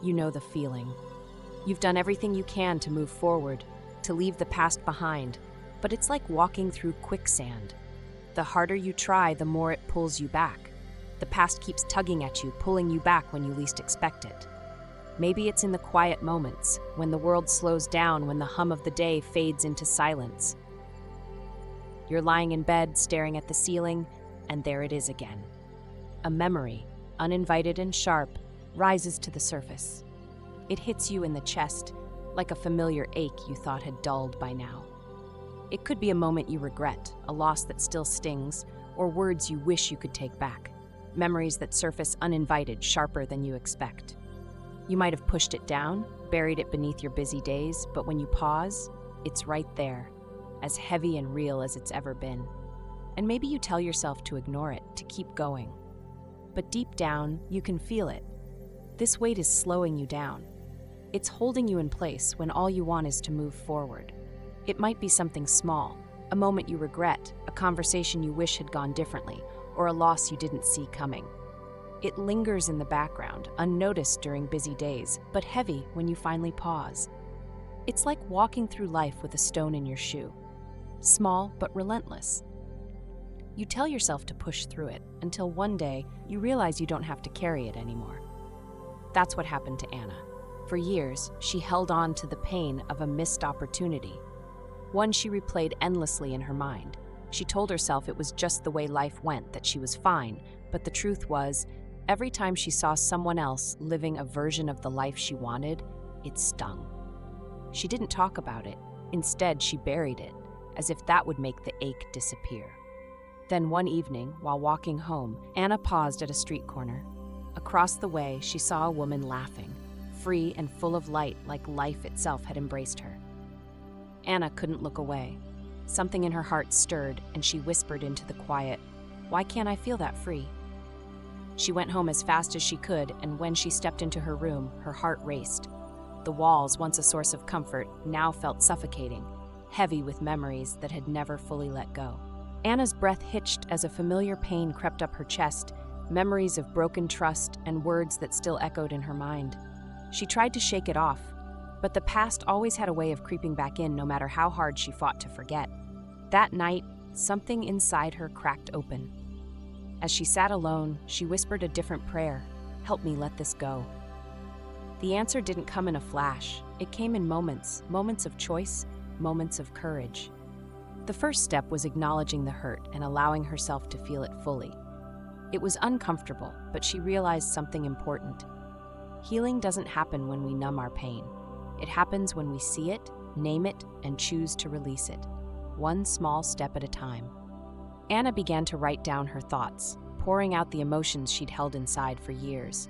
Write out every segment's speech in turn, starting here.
You know the feeling. You've done everything you can to move forward, to leave the past behind, but it's like walking through quicksand. The harder you try, the more it pulls you back. The past keeps tugging at you, pulling you back when you least expect it. Maybe it's in the quiet moments, when the world slows down, when the hum of the day fades into silence. You're lying in bed, staring at the ceiling, and there it is again. A memory, uninvited and sharp, rises to the surface. It hits you in the chest, like a familiar ache you thought had dulled by now. It could be a moment you regret, a loss that still stings, or words you wish you could take back. Memories that surface uninvited, sharper than you expect. You might have pushed it down, buried it beneath your busy days, but when you pause, it's right there, as heavy and real as it's ever been. And maybe you tell yourself to ignore it, to keep going. But deep down, you can feel it. This weight is slowing you down. It's holding you in place when all you want is to move forward. It might be something small, a moment you regret, a conversation you wish had gone differently, or a loss you didn't see coming. It lingers in the background, unnoticed during busy days, but heavy when you finally pause. It's like walking through life with a stone in your shoe. Small but relentless. You tell yourself to push through it until one day you realize you don't have to carry it anymore. That's what happened to Anna. For years, she held on to the pain of a missed opportunity. One she replayed endlessly in her mind. She told herself it was just the way life went, that she was fine, but the truth was, every time she saw someone else living a version of the life she wanted, it stung. She didn't talk about it. Instead, she buried it, as if that would make the ache disappear. Then one evening, while walking home, Anna paused at a street corner. Across the way, she saw a woman laughing, free and full of light, like life itself had embraced her. Anna couldn't look away. Something in her heart stirred, and she whispered into the quiet, "Why can't I feel that free?" She went home as fast as she could, and when she stepped into her room, her heart raced. The walls, once a source of comfort, now felt suffocating, heavy with memories that had never fully let go. Anna's breath hitched as a familiar pain crept up her chest, memories of broken trust and words that still echoed in her mind. She tried to shake it off, but the past always had a way of creeping back in no matter how hard she fought to forget. That night, something inside her cracked open. As she sat alone, she whispered a different prayer, "Help me let this go." The answer didn't come in a flash. It came in moments, moments of choice, moments of courage. The first step was acknowledging the hurt and allowing herself to feel it fully. It was uncomfortable, but she realized something important. Healing doesn't happen when we numb our pain. It happens when we see it, name it, and choose to release it, one small step at a time. Anna began to write down her thoughts, pouring out the emotions she'd held inside for years.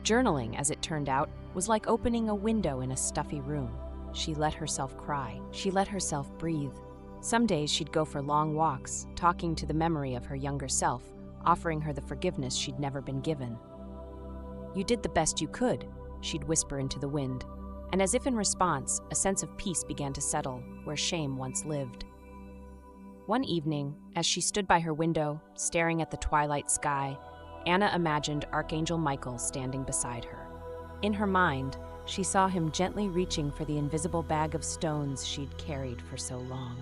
Journaling, as it turned out, was like opening a window in a stuffy room. She let herself cry. She let herself breathe. Some days she'd go for long walks, talking to the memory of her younger self, offering her the forgiveness she'd never been given. "You did the best you could," she'd whisper into the wind, and as if in response, a sense of peace began to settle where shame once lived. One evening, as she stood by her window, staring at the twilight sky, Anna imagined Archangel Michael standing beside her. In her mind, she saw him gently reaching for the invisible bag of stones she'd carried for so long.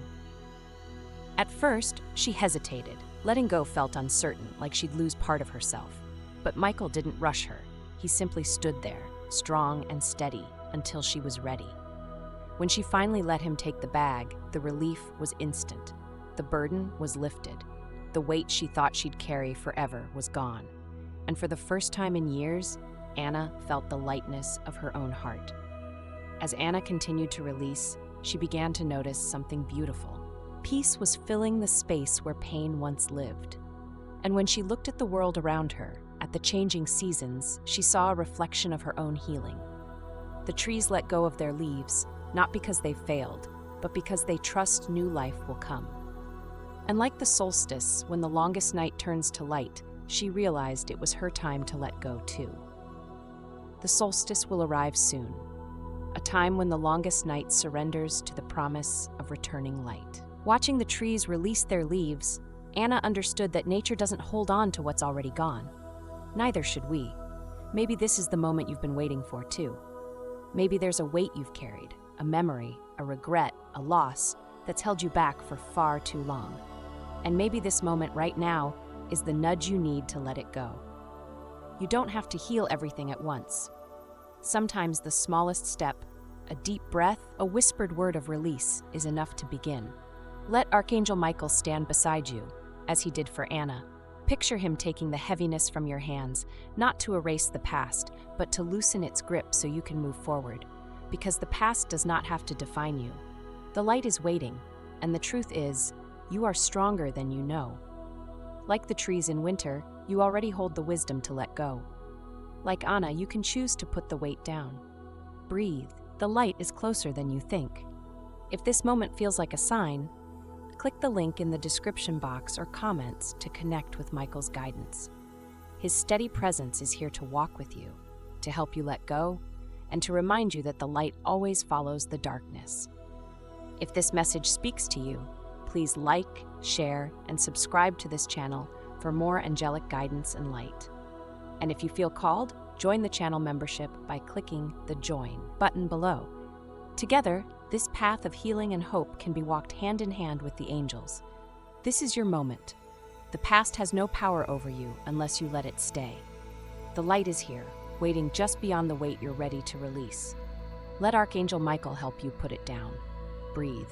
At first, she hesitated. Letting go felt uncertain, like she'd lose part of herself. But Michael didn't rush her. He simply stood there, strong and steady, until she was ready. When she finally let him take the bag, the relief was instant. The burden was lifted. The weight she thought she'd carry forever was gone. And for the first time in years, Anna felt the lightness of her own heart. As Anna continued to release, she began to notice something beautiful. Peace was filling the space where pain once lived. And when she looked at the world around her, at the changing seasons, she saw a reflection of her own healing. The trees let go of their leaves, not because they failed, but because they trust new life will come. And like the solstice, when the longest night turns to light, she realized it was her time to let go too. The solstice will arrive soon, a time when the longest night surrenders to the promise of returning light. Watching the trees release their leaves, Anna understood that nature doesn't hold on to what's already gone. Neither should we. Maybe this is the moment you've been waiting for, too. Maybe there's a weight you've carried, a memory, a regret, a loss that's held you back for far too long. And maybe this moment right now is the nudge you need to let it go. You don't have to heal everything at once. Sometimes the smallest step, a deep breath, a whispered word of release is enough to begin. Let Archangel Michael stand beside you, as he did for Anna. Picture him taking the heaviness from your hands, not to erase the past, but to loosen its grip so you can move forward. Because the past does not have to define you. The light is waiting, and the truth is, you are stronger than you know. Like the trees in winter, you already hold the wisdom to let go. Like Anna, you can choose to put the weight down. Breathe. The light is closer than you think. If this moment feels like a sign, click the link in the description box or comments to connect with Michael's guidance. His steady presence is here to walk with you, to help you let go, and to remind you that the light always follows the darkness. If this message speaks to you, please like, share, and subscribe to this channel for more angelic guidance and light. And if you feel called, join the channel membership by clicking the Join button below. Together, this path of healing and hope can be walked hand in hand with the angels. This is your moment. The past has no power over you unless you let it stay. The light is here, waiting just beyond the weight you're ready to release. Let Archangel Michael help you put it down. Breathe.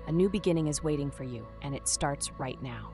A new beginning is waiting for you, and it starts right now.